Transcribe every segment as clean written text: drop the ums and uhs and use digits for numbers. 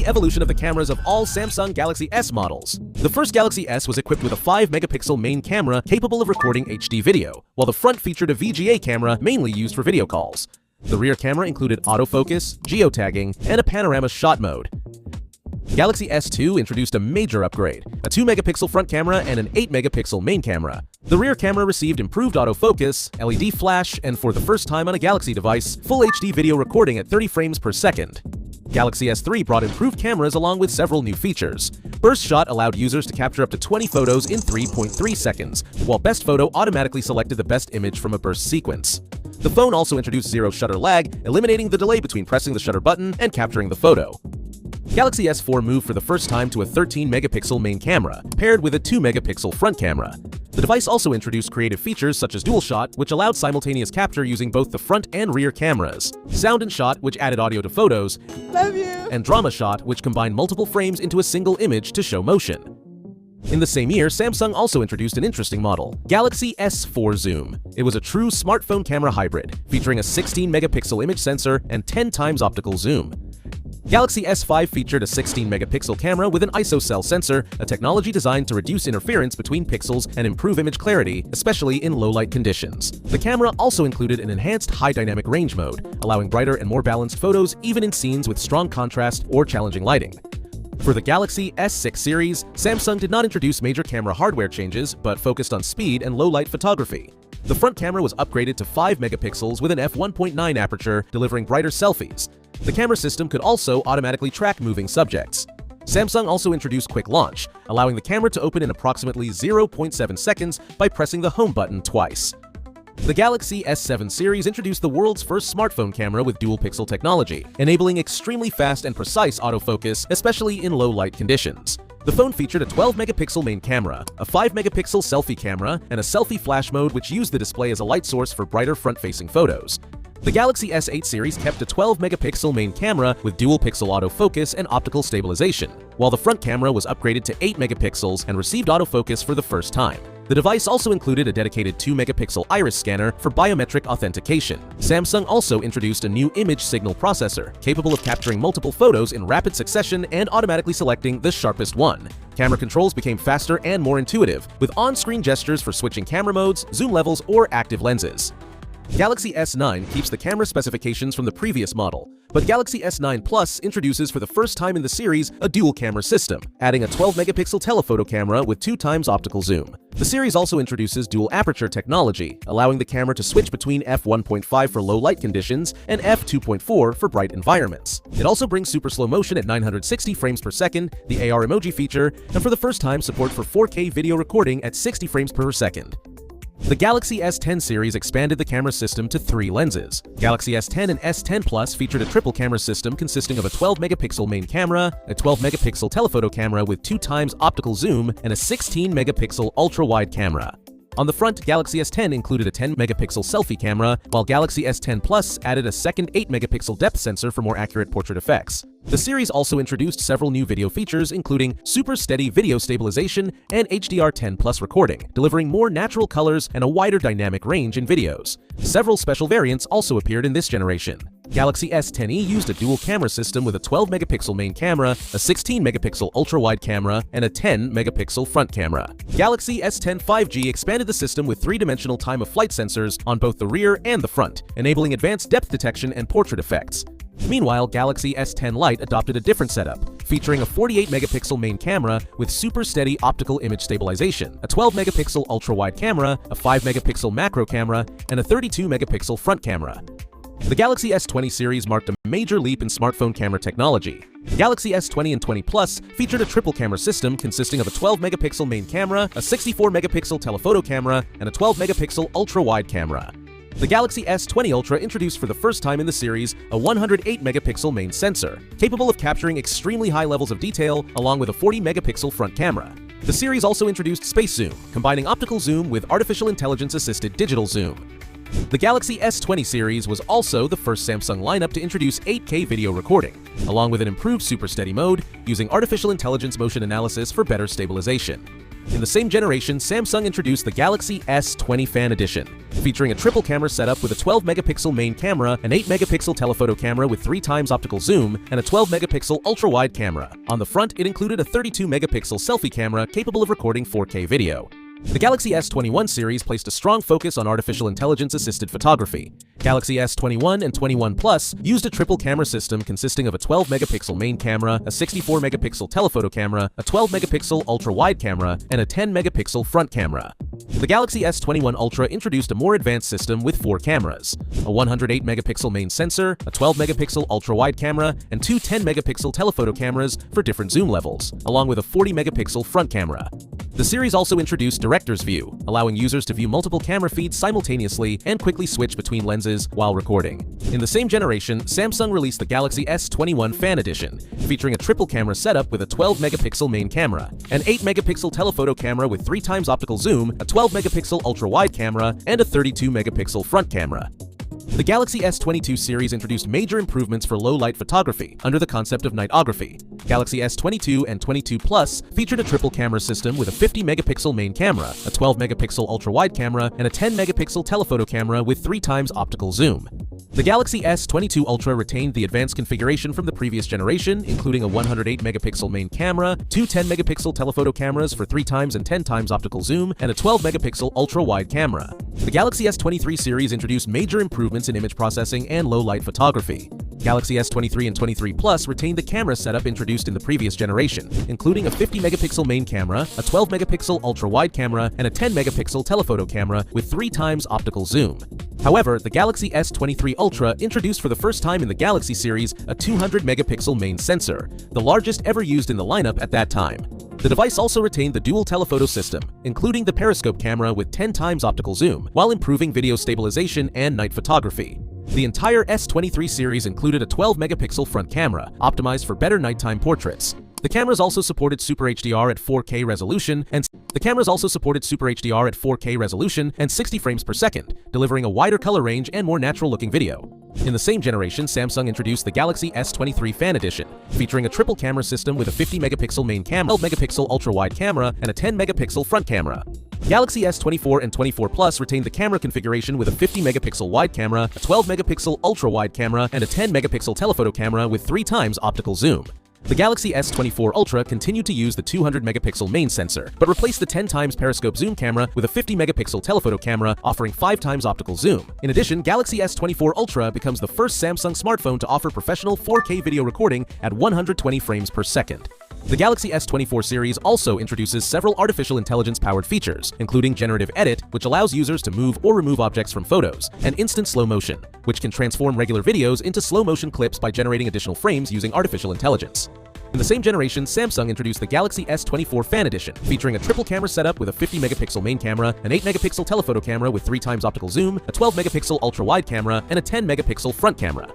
the evolution of the cameras of all Samsung Galaxy S models. The first Galaxy S was equipped with a 5-megapixel main camera capable of recording HD video, while the front featured a VGA camera mainly used for video calls. The rear camera included autofocus, geotagging, and a panorama shot mode. Galaxy S2 introduced a major upgrade, a 2-megapixel front camera and an 8-megapixel main camera. The rear camera received improved autofocus, LED flash, and for the first time on a Galaxy device, full HD video recording at 30 frames per second. Galaxy S3 brought improved cameras along with several new features. Burst Shot allowed users to capture up to 20 photos in 3.3 seconds, while Best Photo automatically selected the best image from a burst sequence. The phone also introduced zero shutter lag, eliminating the delay between pressing the shutter button and capturing the photo. Galaxy S4 moved for the first time to a 13-megapixel main camera, paired with a 2-megapixel front camera. The device also introduced creative features such as Dual Shot, which allowed simultaneous capture using both the front and rear cameras, Sound and Shot, which added audio to photos, and Drama Shot, which combined multiple frames into a single image to show motion. In the same year, Samsung also introduced an interesting model, Galaxy S4 Zoom. It was a true smartphone camera hybrid, featuring a 16-megapixel image sensor and 10 times optical zoom. Galaxy S5 featured a 16-megapixel camera with an ISO sensor, a technology designed to reduce interference between pixels and improve image clarity, especially in low-light conditions. The camera also included an enhanced high dynamic range mode, allowing brighter and more balanced photos even in scenes with strong contrast or challenging lighting. For the Galaxy S6 series, Samsung did not introduce major camera hardware changes, but focused on speed and low-light photography. The front camera was upgraded to 5 megapixels with an f1.9 aperture, delivering brighter selfies. The camera system could also automatically track moving subjects. Samsung also introduced Quick Launch, allowing the camera to open in approximately 0.7 seconds by pressing the home button twice. The Galaxy S7 series introduced the world's first smartphone camera with dual-pixel technology, enabling extremely fast and precise autofocus, especially in low-light conditions. The phone featured a 12-megapixel main camera, a 5-megapixel selfie camera, and a selfie flash mode which used the display as a light source for brighter front-facing photos. The Galaxy S8 series kept a 12-megapixel main camera with dual-pixel autofocus and optical stabilization, while the front camera was upgraded to 8 megapixels and received autofocus for the first time. The device also included a dedicated 2-megapixel iris scanner for biometric authentication. Samsung also introduced a new image signal processor, capable of capturing multiple photos in rapid succession and automatically selecting the sharpest one. Camera controls became faster and more intuitive, with on-screen gestures for switching camera modes, zoom levels, or active lenses. Galaxy S9 keeps the camera specifications from the previous model, but Galaxy S9 Plus introduces for the first time in the series a dual-camera system, adding a 12-megapixel telephoto camera with 2 times optical zoom. The series also introduces dual-aperture technology, allowing the camera to switch between f1.5 for low-light conditions and f2.4 for bright environments. It also brings super slow motion at 960 frames per second, the AR emoji feature, and for the first time support for 4K video recording at 60 frames per second. The Galaxy S10 series expanded the camera system to 3 lenses. Galaxy S10 and S10 Plus featured a triple camera system consisting of a 12-megapixel main camera, a 12-megapixel telephoto camera with 2 times optical zoom, and a 16-megapixel ultra-wide camera. On the front, Galaxy S10 included a 10-megapixel selfie camera, while Galaxy S10 Plus added a second 8-megapixel depth sensor for more accurate portrait effects. The series also introduced several new video features, including super steady video stabilization and HDR10+ recording, delivering more natural colors and a wider dynamic range in videos. Several special variants also appeared in this generation. Galaxy S10e used a dual camera system with a 12-megapixel main camera, a 16-megapixel ultra-wide camera, and a 10-megapixel front camera. Galaxy S10 5G expanded the system with 3-dimensional time-of-flight sensors on both the rear and the front, enabling advanced depth detection and portrait effects. Meanwhile, Galaxy S10 Lite adopted a different setup, featuring a 48-megapixel main camera with super steady optical image stabilization, a 12-megapixel ultra-wide camera, a 5-megapixel macro camera, and a 32-megapixel front camera. The Galaxy S20 series marked a major leap in smartphone camera technology. The Galaxy S20 and 20 Plus featured a triple camera system consisting of a 12-megapixel main camera, a 64-megapixel telephoto camera, and a 12-megapixel ultra-wide camera. The Galaxy S20 Ultra introduced for the first time in the series a 108-megapixel main sensor, capable of capturing extremely high levels of detail along with a 40-megapixel front camera. The series also introduced Space Zoom, combining optical zoom with artificial intelligence-assisted digital zoom. The Galaxy S20 series was also the first Samsung lineup to introduce 8K video recording, along with an improved super steady mode using artificial intelligence motion analysis for better stabilization. In the same generation, Samsung introduced the Galaxy S20 Fan Edition, featuring a triple camera setup with a 12-megapixel main camera, an 8-megapixel telephoto camera with 3x optical zoom, and a 12-megapixel ultra-wide camera. On the front, it included a 32-megapixel selfie camera capable of recording 4K video. The Galaxy S21 series placed a strong focus on artificial intelligence-assisted photography. Galaxy S21 and 21 Plus used a triple camera system consisting of a 12-megapixel main camera, a 64-megapixel telephoto camera, a 12-megapixel ultra-wide camera, and a 10-megapixel front camera. The Galaxy S21 Ultra introduced a more advanced system with 4 cameras: a 108-megapixel main sensor, a 12-megapixel ultra-wide camera, and 2 10-megapixel telephoto cameras for different zoom levels, along with a 40-megapixel front camera. The series also introduced Director's View, allowing users to view multiple camera feeds simultaneously and quickly switch between lenses while recording. In the same generation, Samsung released the Galaxy S21 Fan Edition, featuring a triple camera setup with a 12-megapixel main camera, an 8-megapixel telephoto camera with 3x optical zoom, a 12-megapixel ultra-wide camera, and a 32-megapixel front camera. The Galaxy S22 series introduced major improvements for low-light photography under the concept of nightography. Galaxy S22 and 22 Plus featured a triple camera system with a 50-megapixel main camera, a 12-megapixel ultra-wide camera, and a 10-megapixel telephoto camera with 3x optical zoom. The Galaxy S22 Ultra retained the advanced configuration from the previous generation, including a 108-megapixel main camera, 2 10-megapixel telephoto cameras for 3x and 10x optical zoom, and a 12-megapixel ultra-wide camera. The Galaxy S23 series introduced major improvements in image processing and low-light photography. Galaxy S23 and 23 Plus retained the camera setup introduced in the previous generation, including a 50-megapixel main camera, a 12-megapixel ultra-wide camera, and a 10-megapixel telephoto camera with 3x optical zoom. However, the Galaxy S23 Ultra introduced for the first time in the Galaxy series a 200-megapixel main sensor, the largest ever used in the lineup at that time. The device also retained the dual telephoto system, including the periscope camera with 10x optical zoom, while improving video stabilization and night photography. The entire S23 series included a 12-megapixel front camera, optimized for better nighttime portraits. The cameras also supported Super HDR at 4K resolution and 60 frames per second, delivering a wider color range and more natural-looking video. In the same generation, Samsung introduced the Galaxy S23 Fan Edition, featuring a triple camera system with a 50-megapixel main camera, 12-megapixel ultra-wide camera, and a 10-megapixel front camera. Galaxy S24 and 24 Plus retained the camera configuration with a 50-megapixel wide camera, a 12-megapixel ultra-wide camera, and a 10-megapixel telephoto camera with 3x optical zoom. The Galaxy S24 Ultra continued to use the 200-megapixel main sensor, but replaced the 10x periscope zoom camera with a 50-megapixel telephoto camera offering 5x optical zoom. In addition, Galaxy S24 Ultra becomes the first Samsung smartphone to offer professional 4K video recording at 120 frames per second. The Galaxy S24 series also introduces several artificial intelligence-powered features, including Generative Edit, which allows users to move or remove objects from photos, and Instant Slow Motion, which can transform regular videos into slow-motion clips by generating additional frames using artificial intelligence. In the same generation, Samsung introduced the Galaxy S24 Fan Edition, featuring a triple camera setup with a 50-megapixel main camera, an 8-megapixel telephoto camera with 3x optical zoom, a 12-megapixel ultra-wide camera, and a 10-megapixel front camera.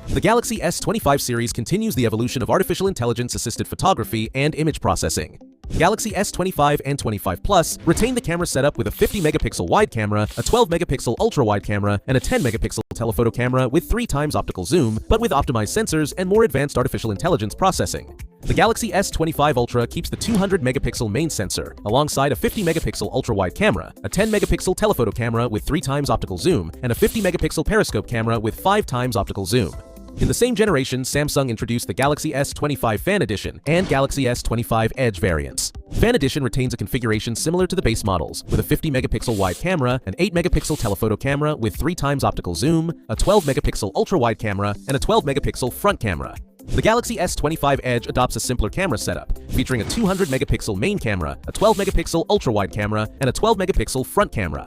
The Galaxy S25 series continues the evolution of artificial intelligence-assisted photography and image processing. Galaxy S25 and 25 Plus retain the camera setup with a 50-megapixel wide camera, a 12-megapixel ultra-wide camera, and a 10-megapixel telephoto camera with 3x optical zoom, but with optimized sensors and more advanced artificial intelligence processing. The Galaxy S25 Ultra keeps the 200-megapixel main sensor, alongside a 50-megapixel ultra-wide camera, a 10-megapixel telephoto camera with 3x optical zoom, and a 50-megapixel periscope camera with 5x optical zoom. In the same generation, Samsung introduced the Galaxy S25 Fan Edition and Galaxy S25 Edge variants. Fan Edition retains a configuration similar to the base models, with a 50-megapixel wide camera, an 8-megapixel telephoto camera with 3x optical zoom, a 12-megapixel ultra-wide camera, and a 12-megapixel front camera. The Galaxy S25 Edge adopts a simpler camera setup, featuring a 200-megapixel main camera, a 12-megapixel ultra-wide camera, and a 12-megapixel front camera.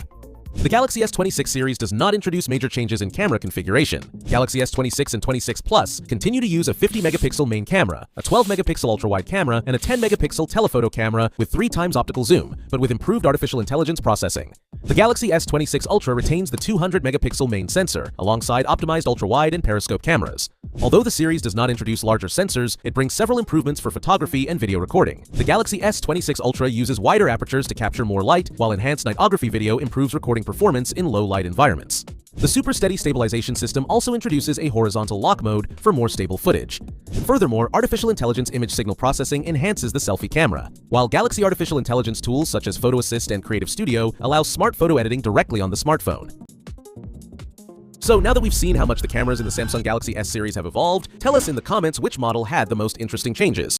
The Galaxy S26 series does not introduce major changes in camera configuration. Galaxy S26 and 26 Plus continue to use a 50-megapixel main camera, a 12-megapixel ultra-wide camera, and a 10-megapixel telephoto camera with 3x optical zoom, but with improved artificial intelligence processing. The Galaxy S26 Ultra retains the 200-megapixel main sensor, alongside optimized ultra-wide and periscope cameras. Although the series does not introduce larger sensors, it brings several improvements for photography and video recording. The Galaxy S26 Ultra uses wider apertures to capture more light, while enhanced nightography video improves recording performance in low-light environments. The Super Steady Stabilization System also introduces a horizontal lock mode for more stable footage. Furthermore, artificial intelligence image signal processing enhances the selfie camera, while Galaxy artificial intelligence tools such as Photo Assist and Creative Studio allow smart photo editing directly on the smartphone. So now that we've seen how much the cameras in the Samsung Galaxy S series have evolved, tell us in the comments which model had the most interesting changes.